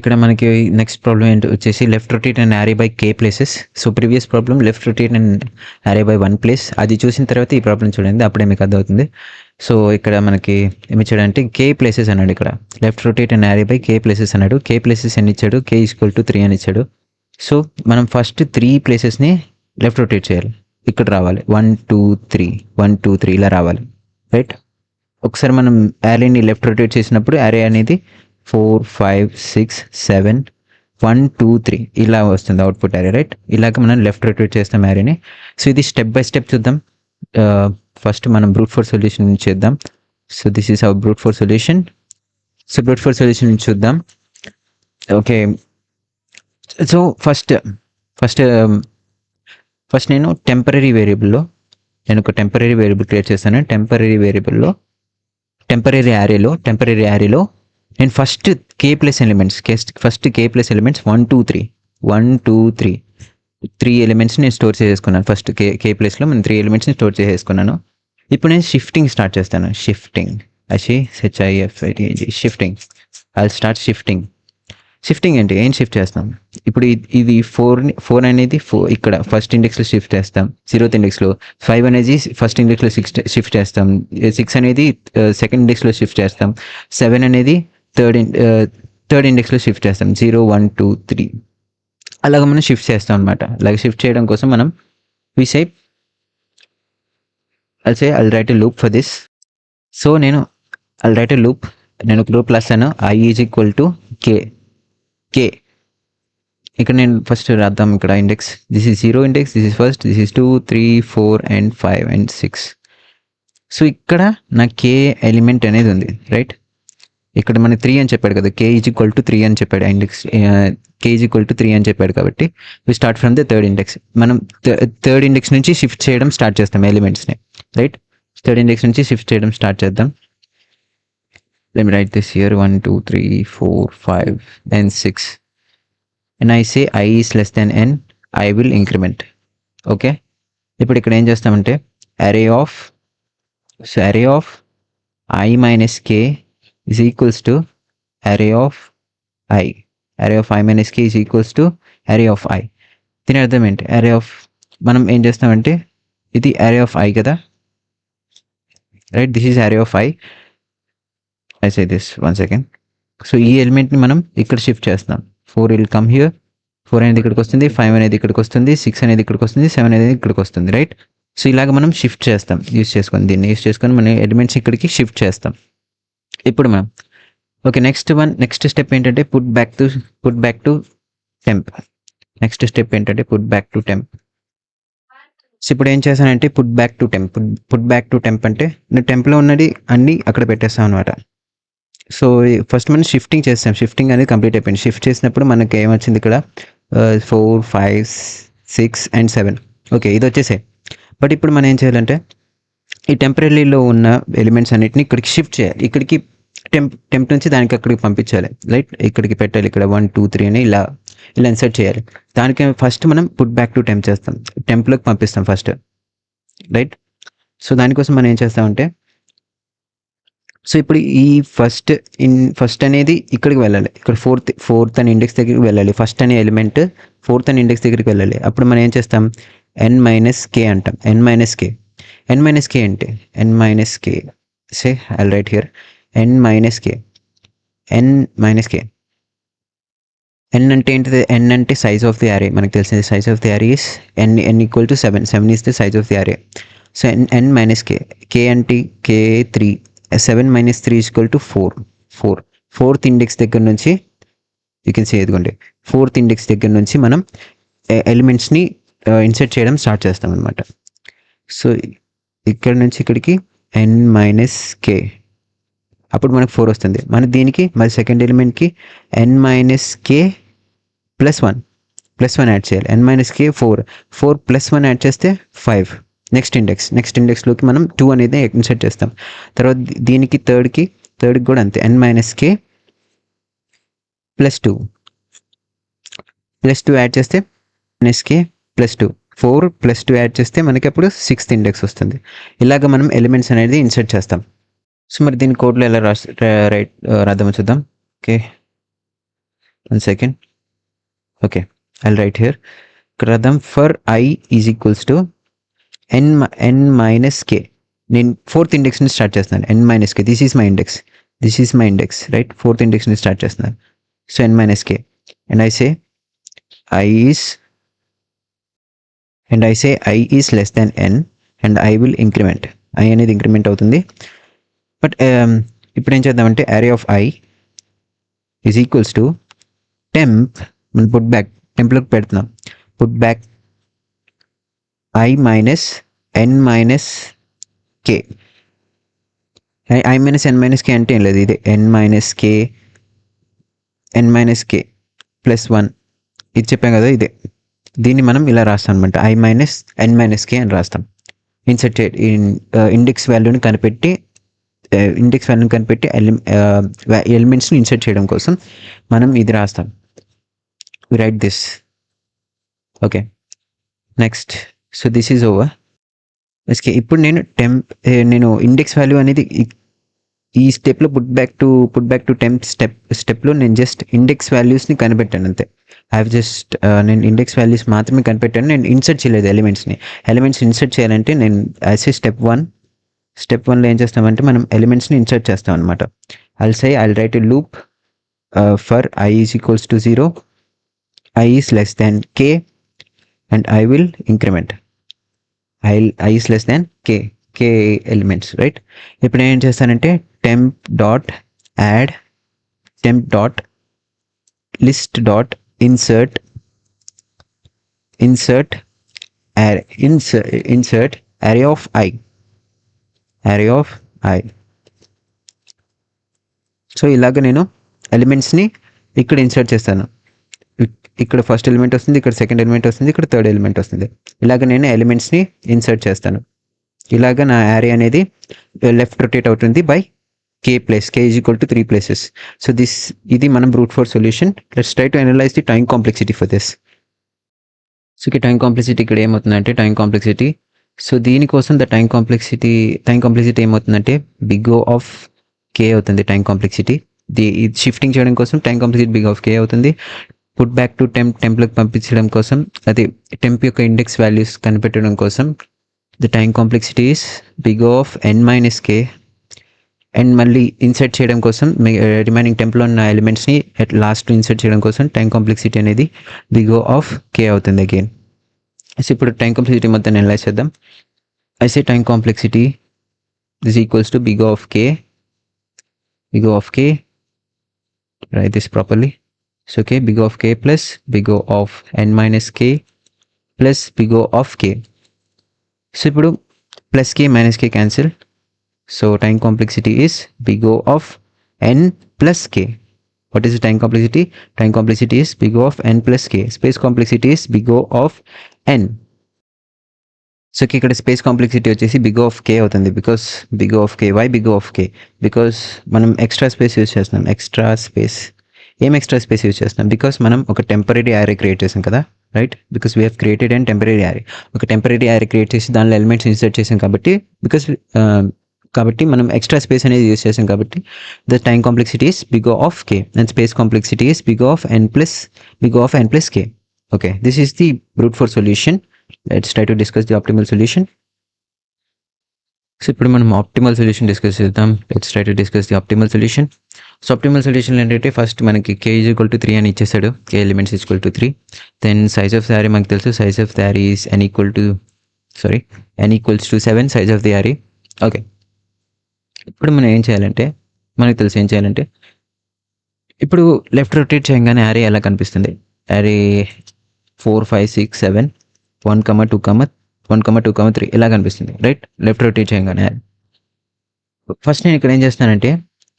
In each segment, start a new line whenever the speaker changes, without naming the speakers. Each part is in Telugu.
ఇక్కడ మనకి నెక్స్ట్ ప్రాబ్లం ఏంటి వచ్చేసి left rotate and Yaari by K places. So previous problem left rotate and Yaari by 1 place. అది చూసిన తర్వాత ఈ ప్రాబ్లం చూడండి, అప్పుడే మీకు అర్థమవుతుంది. సో ఇక్కడ మనకి ఏమి ఇచ్చాడంటే కే ప్లేసెస్ అన్నాడు. ఇక్కడ left rotate and Yaari by K places అన్నాడు. కే ప్లేసెస్ ఎన్ని ఇచ్చాడు? కే ఈక్వల్ టు 3 అని ఇచ్చాడు. సో మనం ఫస్ట్ 3 ప్లేసెస్ని లెఫ్ట్ రొటేట్ చేయాలి. ఇక్కడ రావాలి 1 2 3 1 2 3 ఇలా రావాలి, రైట్. ఒకసారి మనం యారీని లెఫ్ట్ రొటేట్ చేసినప్పుడు యారీ అనేది 4 5 6 7 1 2 3 ఇలా వస్తుంది అవుట్పుట్ యారీ, రైట్. ఇలాగ మనం లెఫ్ట్ రొటేట్ చేస్తాం యారీని. సో ఇది స్టెప్ బై స్టెప్ చూద్దాం. ఫస్ట్ మనం బ్రూట్ ఫోర్స్ సొల్యూషన్ నుంచి చేద్దాం. So this is our brute force solution. So brute force solution నుంచి చూద్దాం. ఓకే, సో ఫస్ట్ నేను టెంపరీ వేరియబుల్లో ఒక టెంపరీ వేరియబుల్ క్రియేట్ చేస్తాను. టెంపరీ యారీలో నేను ఫస్ట్ కే ప్లస్ ఎలిమెంట్స్ 1 2 3 3 ఎలిమెంట్స్ నేను స్టోర్ చేసేసుకున్నాను. ఫస్ట్ కే ప్లేస్లో మనం 3 ఎలిమెంట్స్ని స్టోర్ చేసేసుకున్నాను. ఇప్పుడు నేను షిఫ్టింగ్ స్టార్ట్ చేస్తాను. షిఫ్టింగ్ ఏంటి? ఏం షిఫ్ట్ చేస్తాం? ఇప్పుడు ఇది 4 అనేది ఇక్కడ ఫస్ట్ ఇండెక్స్లో షిఫ్ట్ చేస్తాం. 0th ఇండెక్స్లో 5 అనేది ఫస్ట్ ఇండెక్స్లో షిఫ్ట్ చేస్తాం. 6 అనేది సెకండ్ ఇండెక్స్లో షిఫ్ట్ చేస్తాం. 7 అనేది థర్డ్ ఇండెక్స్లో షిఫ్ట్ చేస్తాం. 0 1 2 3 అలాగ మనం షిఫ్ట్ చేస్తాం అనమాట. అలాగే షిఫ్ట్ చేయడం కోసం మనం I'll write a loop for this. So I'll write a loop. నేను ఒక లూప్ రాస్తాను. I is equal to k. ఇక్కడ నేను ఫస్ట్ రాద్దాం. ఇక్కడ index this is 0 index, this is first, this is 2 3 4 and 5 and 6. So ఇక్కడ నా కే ఎలిమెంట్ అనేది ఉంది, రైట్. ఇక్కడ మన 3 అని చెప్పాడు కదా, కే ఈజ్ ఈక్వల్ టు 3 అని చెప్పాడు. Index k is equal to 3 అని చెప్పాడు కాబట్టి we start from the third index. మనం థర్డ్ ఇండెక్స్ నుంచి షిఫ్ట్ చేయడం స్టార్ట్ చేస్తాం ఎలిమెంట్స్ని, రైట్. థర్డ్ ఇండెక్స్ నుంచి షిఫ్ట్ చేయడం స్టార్ట్ చేద్దాం. Let me write this here 1 2 3 4 5 and 6. And I say I is less than n, I will increment. Okay. ఇప్పుడు ఇక్కడ ఏం చేస్తామంటే array of I minus k is equals to array of I. Array of I minus k is equals to array of I. దీని అర్థం ఏంటి? మనం ఏం చేస్తామంటే ఇది array of I కదా, right. This is array of I. I say this 1 second. So ఈ ఎలిమెంట్ని మనం ఇక్కడ షిఫ్ట్ చేస్తాం. 4 will come here, 4 అనేది ఇక్కడికి వస్తుంది, 5 అనేది ఇక్కడికి వస్తుంది, 6 అనేది ఇక్కడికి వస్తుంది, 7 అనేది ఇక్కడికి వస్తుంది, రైట్. సో ఇలాగ మనం షిఫ్ట్ చేస్తాం. దీన్ని యూస్ చేసుకొని మన ఎలిమెంట్స్ ఇక్కడికి షిఫ్ట్ చేస్తాం. ఇప్పుడు మనం ఓకే నెక్స్ట్ స్టెప్ ఏంటంటే put back to temp. Next step ఏంటంటే put back to temp. So ఇప్పుడు ఏం చేశానంటే పుట్ బ్యాక్ టు టెంప్ అంటే నేను టెంప్లో ఉన్నది అన్నీ అక్కడ పెట్టేస్తాం అనమాట. సో ఫస్ట్ మనం షిఫ్టింగ్ చేస్తాం. షిఫ్టింగ్ అనేది కంప్లీట్ అయిపోయింది. షిఫ్ట్ చేసినప్పుడు మనకి ఏమొచ్చింది ఇక్కడ 4 5 6 and 7. ఓకే, ఇది వచ్చేసాయి. బట్ ఇప్పుడు మనం ఏం చేయాలంటే ఈ టెంపరీలో ఉన్న ఎలిమెంట్స్ అన్నిటిని ఇక్కడికి షిఫ్ట్ చేయాలి. ఇక్కడికి టెంప్ నుంచి దానికి అక్కడికి పంపించాలి, రైట్. ఇక్కడికి పెట్టాలి. ఇక్కడ 1 2 3 అని ఇలా ఇన్సర్ట్ చేయాలి. దానికి ఫస్ట్ మనం పుట్ బ్యాక్ టు టెంప్ చేస్తాం. టెంప్లోకి పంపిస్తాం ఫస్ట్, రైట్. సో దానికోసం మనం ఏం చేస్తామంటే సో ఇప్పుడు ఈ ఫస్ట్ అనేది ఇక్కడికి వెళ్ళాలి. ఇక్కడ ఫోర్త్ అనే ఇండెక్స్ దగ్గరికి వెళ్ళాలి. ఫస్ట్ అనే ఎలిమెంట్ 4th అనే ఇండెక్స్ దగ్గరికి వెళ్ళాలి. అప్పుడు మనం ఏం చేస్తాం? n minus k అంటాం. n minus k ఏంటి? n minus k say I'll write here n minus k. n అంటే ఏంటిది? n అంటే సైజ్ ఆఫ్ ది యారే. మనకు తెలిసింది size of the array is n equal to 7 is the size of the array. So n minus k అంటే k 3, 7 minus 3 is equal to 4. 4th index దగ్గర నుంచి యూ కెన్ సే ఎదుగుండి 4th ఇండెక్స్ దగ్గర నుంచి మనం ఎలిమెంట్స్ని ఇన్సర్ట్ చేయడం స్టార్ట్ చేస్తాం అనమాట. సో ఇక్కడ నుంచి ఇక్కడికి n minus k, అప్పుడు మనకు 4 వస్తుంది. మన దీనికి మరి సెకండ్ ఎలిమెంట్కి n minus k plus 1 add చేయాలి. n minus k 4 plus 1 add చేస్తే 5. నెక్స్ట్ ఇండెక్స్లోకి మనం 2 అనేది ఇన్సర్ట్ చేస్తాం. తర్వాత దీనికి థర్డ్కి కూడా అంతే. n minus k plus 2 add చేస్తే minus k plus 2 4 plus 2 add చేస్తే మనకి అప్పుడు 6th ఇండెక్స్ వస్తుంది. ఇలాగ మనం ఎలిమెంట్స్ అనేది ఇన్సర్ట్ చేస్తాం. సో మరి దీని కోడ్లో ఎలా రాద్దామో చూద్దాం. Okay, 1 second. Okay, I'll write here. Kradam for I is equals to n minus k. నేను ఫోర్త్ ఇండెక్స్ని స్టార్ట్ చేస్తున్నాను. n minus k, this is my index right. Fourth ఇండెక్స్ని స్టార్ట్ చేస్తున్నాను. So n minus k and I say I is less than n and I will increment. I అనేది ఇంక్రిమెంట్ అవుతుంది. బట్ ఇప్పుడు ఏం చేద్దామంటే array of I is equals to temp, మనం టెంప్లోకి పెడుతున్నాం, put back I minus n minus k. I minus n minus k అంటే ఏం లేదు, ఇది n minus k ప్లస్ 1 ఇది చెప్పాం కదా, ఇదే. దీన్ని మనం ఇలా రాస్తాం అనమాట, I minus n minus k అని రాస్తాం. ఇన్సర్ట్ ఇండెక్స్ వాల్యూని కనిపెట్టి ఎలిమెంట్స్ని ఇన్సర్ట్ చేయడం కోసం మనం ఇది రాస్తాం. We write this. Okay, next. So this is over. Okay, ఇప్పుడు నేను ఇండెక్స్ వాల్యూ అనేది ఈ స్టెప్లో పుట్ బ్యాక్ టు టెంప్ స్టెప్లో నేను జస్ట్ ఇండెక్స్ వాల్యూస్ని కనిపెట్టాను అంతే. నేను ఇండెక్స్ వాల్యూస్ మాత్రమే కనిపెట్టాను, నేను ఇన్సర్ట్ చేయలేదు ఎలిమెంట్స్ ఇన్సర్ట్ చేయాలంటే నేను యాజ్ స్టెప్ 1లో ఏం చేస్తామంటే మనం ఎలిమెంట్స్ని ఇన్సర్ట్ చేస్తాం అనమాట. I'll write a loop for I is equals to 0, I is less than k and I will increment. I is less than k elements, right? ఇప్పుడు నేను ఏం చేస్తానంటే temp dot list dot insert array of I. So ఇలాగ నేను ఎలిమెంట్స్ని ఇక్కడ ఇన్సర్ట్ చేస్తాను. ఇక్కడ ఫస్ట్ ఎలిమెంట్ వస్తుంది, ఇక్కడ సెకండ్ ఎలిమెంట్ వస్తుంది, ఇక్కడ థర్డ్ ఎలిమెంట్ వస్తుంది. ఇలాగ నేను ఎలిమెంట్స్ని ఇన్సర్ట్ చేస్తాను. ఇలాగ నా యారే అనేది లెఫ్ట్ రొటేట్ అవుతుంది by k is equal to 3 places. So ఇది మనం brute force solution. Let's try to analyze the time complexity for this. So time complexity ఇక్కడ ఏమవుతుందంటే టైం కాంప్లెక్సిటీ, సో దీనికోసం టైం కాంప్లెక్సిటీ ఏమవుతుందంటే బిగ్ O ఆఫ్ k అవుతుంది. టైం కాంప్లెక్సిటీ షిఫ్టింగ్ చేయడం కోసం time complexity big of k అవుతుంది. పుట్ బ్యాక్ టు టెంప్లోకి పంపించడం కోసం, అది టెంప్ యొక్క ఇండెక్స్ వాల్యూస్ కనిపెట్టడం కోసం the time complexity is big O of n minus k. And మళ్ళీ ఇన్సర్ట్ చేయడం కోసం రిమైనింగ్ టెంప్లో ఉన్న ఎలిమెంట్స్ని లాస్ట్ ఇన్సర్ట్ చేయడం కోసం టైం కాంప్లెక్సిటీ అనేది బిగ్ O ఆఫ్ k అవుతుంది అగైన్. సో ఇప్పుడు టైం కాంప్లెక్సిటీ మొత్తం అనలైజ్ చేద్దాం. I say time complexity is equals to big O of k, write this properly. So okay, big O of k plus big O of n minus k plus big O of k. So ఇప్పుడు plus k minus k cancel. So time complexity is big O of n plus k. What is the time complexity? Time complexity is big O of n plus k. Space complexity is big O of n. So ఇక్కడ స్పేస్ కాంప్లెక్సిటీ వచ్చేసి బిగ్ O ఆఫ్ k అవుతుంది. Because big O of k, why big O of k? Because మనం ఎక్స్ట్రా స్పేస్ యూజ్ చేస్తున్నాం. ఎక్స్ట్రా స్పేస్ యూజ్ చేస్తున్నాం బికాస్ మనం ఒక టెంపరీ యారే క్రియేట్ చేసాం కదా, right? Because we have created and temporary array. ఒక టెంపరీ యారే క్రియేట్ చేసి దానిలో ఎలిమెంట్స్ ఇన్సర్ట్ చేసాం కాబట్టి మనం ఎక్స్ట్రా స్పేస్ అనేది యూజ్ చేసాం కాబట్టి the time complexity is big O of k and space complexity is big O of n plus k. Okay, this is the brute force solution. Let's try to discuss the optimal solution. So ఇప్పుడు మనం ఆప్టిమల్ సొల్యూషన్ డిస్కస్ చేద్దాం. Let's try to discuss the optimal solution. So optimal solution ఏంటంటే ఫస్ట్ మనకి k ఈజ్ ఈక్వల్ టు 3 అని ఇచ్చేసాడు. k elements equal to 3. Then size of the array మనకు తెలుసు. Size of the array is n equals to 7 size of the array. Okay, ఇప్పుడు మనం ఏం చేయాలంటే ఇప్పుడు లెఫ్ట్ రొటేట్ చేయగానే యారే ఎలా కనిపిస్తుంది? యారే 4 5 6 7 1 2 3 ఇలా కనిపిస్తుంది, రైట్? లెఫ్ట్ రొటేట్ చేయగానే. ఫస్ట్ నేను ఇక్కడ ఏం చేస్తానంటే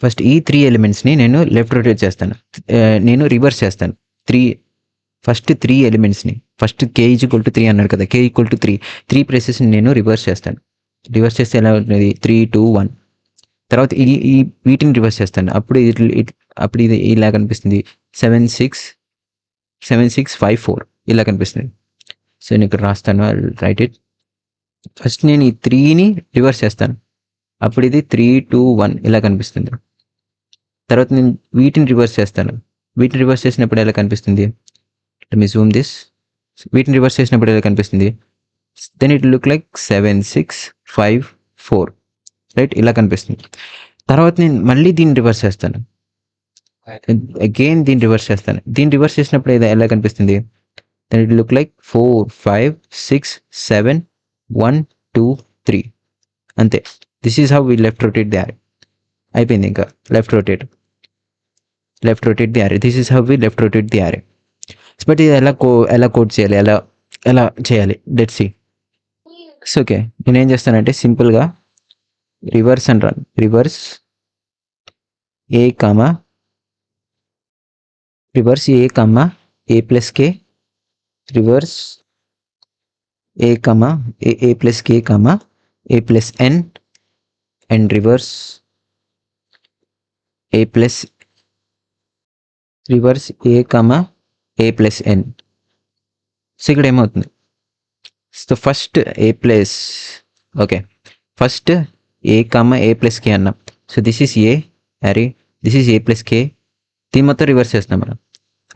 ఫస్ట్ ఈ 3 ఎలిమెంట్స్ని నేను లెఫ్ట్ రొటేట్ చేస్తాను, నేను రివర్స్ చేస్తాను. ఫస్ట్ 3 ఎలిమెంట్స్ని first k is equal to 3 అన్నాడు కదా, k ఈక్వల్ టు 3 ప్లేసెస్ని నేను రివర్స్ చేస్తాను. రివర్స్ చేస్తే ఎలా ఉంటుంది? 3 2 1. తర్వాత వీటిని రివర్స్ చేస్తాను. అప్పుడు ఇది ఇలా కనిపిస్తుంది. 7 6 5 4 ఇలా కనిపిస్తుంది. సో నేను ఇక్కడ రాస్తాను, రైట్ ఇట్. ఫస్ట్ నేను ఈ 3ని రివర్స్ చేస్తాను, అప్పుడు ఇది 3 2 1 ఇలా కనిపిస్తుంది. తర్వాత నేను వీటిని రివర్స్ చేస్తాను, వీటిని రివర్స్ చేసినప్పుడు ఎలా కనిపిస్తుంది? Let me zoom this. వీటిని రివర్స్ చేసినప్పుడు ఎలా కనిపిస్తుంది? Then it look like 7 6 5 4, right? ఇలా కనిపిస్తుంది. తర్వాత నేను మళ్ళీ దీన్ని రివర్స్ చేస్తాను, అగైన్ దీన్ని రివర్స్ చేస్తాను. దీన్ని రివర్స్ చేసినప్పుడు ఎలా కనిపిస్తుంది? దెన్ ఇట్ లుక్ లైక్ 4 5 6 7 1 2 3, అంతే. This is how we left rotate the arrow. అయిపోయింది. ఇంకా left rotate the arrow. This is how we left rotate the arrow. But ఇది ఎలా కోడ్ చేయాలి, ఎలా చేయాలి? Let's see. సో ఓకే, నేనేం చేస్తానంటే సింపుల్గా reverse and run. Reverse a comma a plus k, reverse a comma a plus k comma a plus n, and reverse a plus reverse a comma a plus n. So ఇక్కడ ఏమవుతుంది? So first a plus, okay, first a comma a plus k అన్నాం. So this is a array, this is a plus k. దీని మొత్తం రివర్స్ చేస్తున్నాం మనం.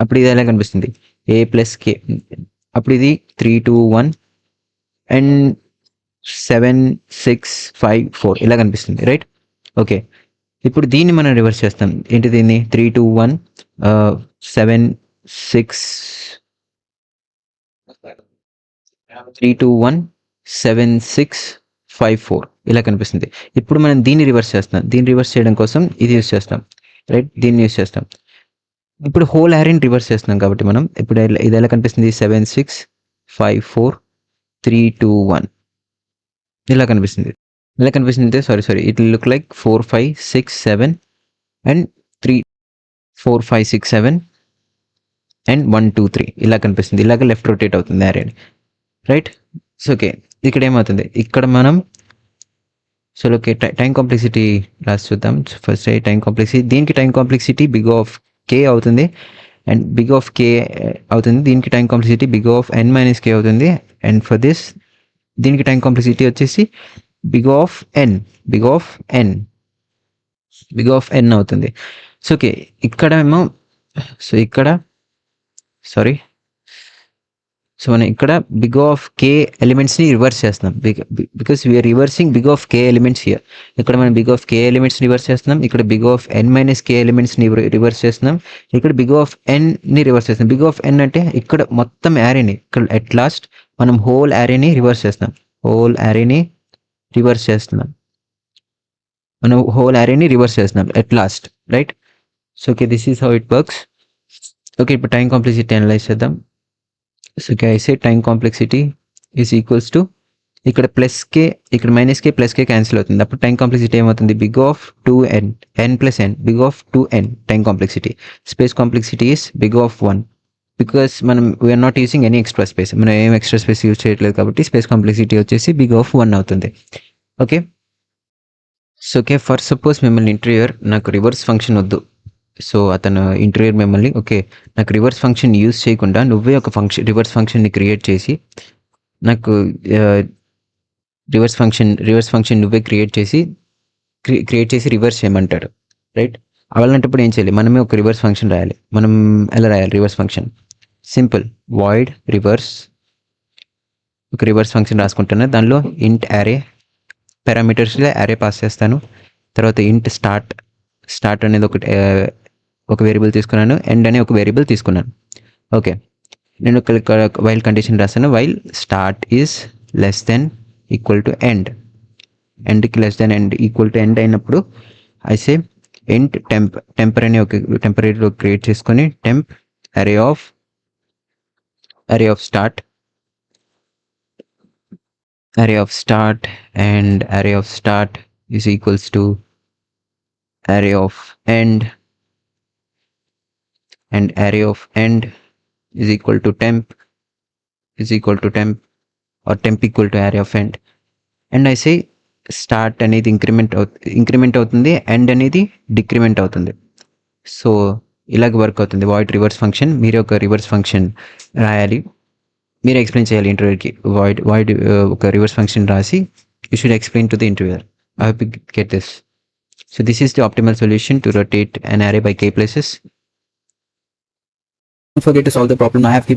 అప్పుడు ఇది ఎలా కనిపిస్తుంది? ఏ ప్లస్ కే. అప్పుడు ఇది 3 2 1 అండ్ 7 6 5 4 ఇలా కనిపిస్తుంది, రైట్? ఓకే, ఇప్పుడు దీన్ని మనం రివర్స్ చేస్తాం. ఏంటి దీన్ని? 3 2 1 7 6 3 2 1 7 6 5 4 ఇలా కనిపిస్తుంది. ఇప్పుడు మనం దీన్ని రివర్స్ చేస్తాం. దీన్ని రివర్స్ చేయడం కోసం ఇది యూస్ చేస్తాం, రైట్? దీన్ని యూస్ చేస్తాం. ఇప్పుడు హోల్ యారీని రివర్స్ చేస్తున్నాం కాబట్టి మనం ఇప్పుడు ఇది ఎలా కనిపిస్తుంది? 7 6 5 4 3 2 1 ఇలా కనిపిస్తుంది. ఇలా కనిపిస్తుంది. Sorry it look like 4 5 6 7 and 3 4 5 6 7 and 1 2 3 ఇలా కనిపిస్తుంది. ఇలాగ లెఫ్ట్ రొటేట్ అవుతుంది యారీ, రైట్? సో ఓకే, ఇక్కడ ఏమవుతుంది? ఇక్కడ మనం సో ఓకే, టైం కాంప్లెక్సిటీ రాసి చూద్దాం. ఫస్ట్ టైం కాంప్లెక్సిటీ, దీనికి time complexity big of k అవుతుంది అండ్ బిగ్ ఆఫ్ కే అవుతుంది. దీనికి time complexity big of n minus k అవుతుంది. అండ్ ఫర్ దిస్ దీనికి టైం కాంప్లెక్సిటీ వచ్చేసి బిగ్ ఆఫ్ n అవుతుంది. సో ఓకే, ఇక్కడ ఏమో సో మనం ఇక్కడ బిగ్ ఆఫ్ కే ఎలిమెంట్స్ని రివర్స్ చేస్తున్నాం because we are reversing big of k elements here. ఇక్కడ మనం big of k elements reverse చేస్తున్నాం, ఇక్కడ big of n minus k ఎలిమెంట్స్ని రివర్స్ చేస్తున్నాం, ఇక్కడ బిగ్ ఆఫ్ n-ని రివర్స్ చేస్తున్నాం. బిగ్ ఆఫ్ n అంటే ఇక్కడ మొత్తం యారీని, ఇక్కడ అట్ లాస్ట్ మనం హోల్ యారీని రివర్స్ చేస్తున్నాం. At last, right? So okay, this is how it works. Okay, ఇప్పుడు టైం కాంప్లెక్సిటీ అనలైజ్ చేద్దాం. So okay, I say time complexity is equals to ఇక్కడ ప్లస్ కే, ఇక్కడ minus k plus k cancel అవుతుంది. అప్పుడు టైం కాంప్లెక్సిటీ ఏమవుతుంది? Big of 2n, n plus n, big of 2n time complexity. Space complexity is big of 1 because మనం we are not using any extra space, మనం ఏం ఎక్స్ట్రా స్పేస్ యూజ్ చేయట్లేదు కాబట్టి స్పేస్ కాంప్లెక్సిటీ వచ్చేసి బిగ్ ఆఫ్ 1 అవుతుంది. Okay, so okay, for suppose మిమ్మల్ని ఇంటీరియర్ నాకు రివర్స్ ఫంక్షన్ వద్దు. సో అతను ఇంటీరియర్ మిమ్మల్ని ఓకే నాకు రివర్స్ ఫంక్షన్ యూజ్ చేయకుండా నువ్వే ఒక రివర్స్ ఫంక్షన్ని క్రియేట్ చేసి నాకు రివర్స్ ఫంక్షన్ నువ్వే క్రియేట్ చేసి రివర్స్ చేయమంటాడు, రైట్? అలాంటప్పుడు ఏం చేయాలి? మనమే ఒక రివర్స్ ఫంక్షన్ రాయాలి. మనం ఎలా రాయాలి reverse function? Simple, void reverse, ఒక రివర్స్ ఫంక్షన్ రాసుకుంటున్నా. దానిలో ఇంట్ యారే పారామీటర్స్లో యారే పాస్ చేస్తాను. తర్వాత ఇంట్ స్టార్ట్ అనేది ఒక వేరియబుల్ తీసుకున్నాను, ఎండ్ అనే ఒక వేరియబుల్ తీసుకున్నాను. ఓకే, నేను వైల్ కండిషన్ రాస్తాను. While start is less than equal to ఎండ్కి less than equal to end అయినప్పుడు ఐసే ఇంట్ టెంపర్ అనే ఒక టెంపరీలో క్రియేట్ చేసుకొని temp array of start and array of start is equals to array of end, and array of end is equal to temp or temp equal to array of end. And I say start అనేది ఇంక్రిమెంట్ అవుతుంది, ఎండ్ అనేది డిక్రిమెంట్ అవుతుంది. సో ఇలాగ వర్క్ అవుతుంది వాయిడ్ రివర్స్ ఫంక్షన్. మీరే ఒక రివర్స్ ఫంక్షన్ రాయాలి, మీరే ఎక్స్ప్లెయిన్ చేయాలి ఇంటర్వ్యూకి. వాయిడ్ ఒక రివర్స్ ఫంక్షన్ రాసి you should explain to the interviewer. I hope you get this. So this is the optimal solution to rotate an array by k places. forget to solve the problem. I have given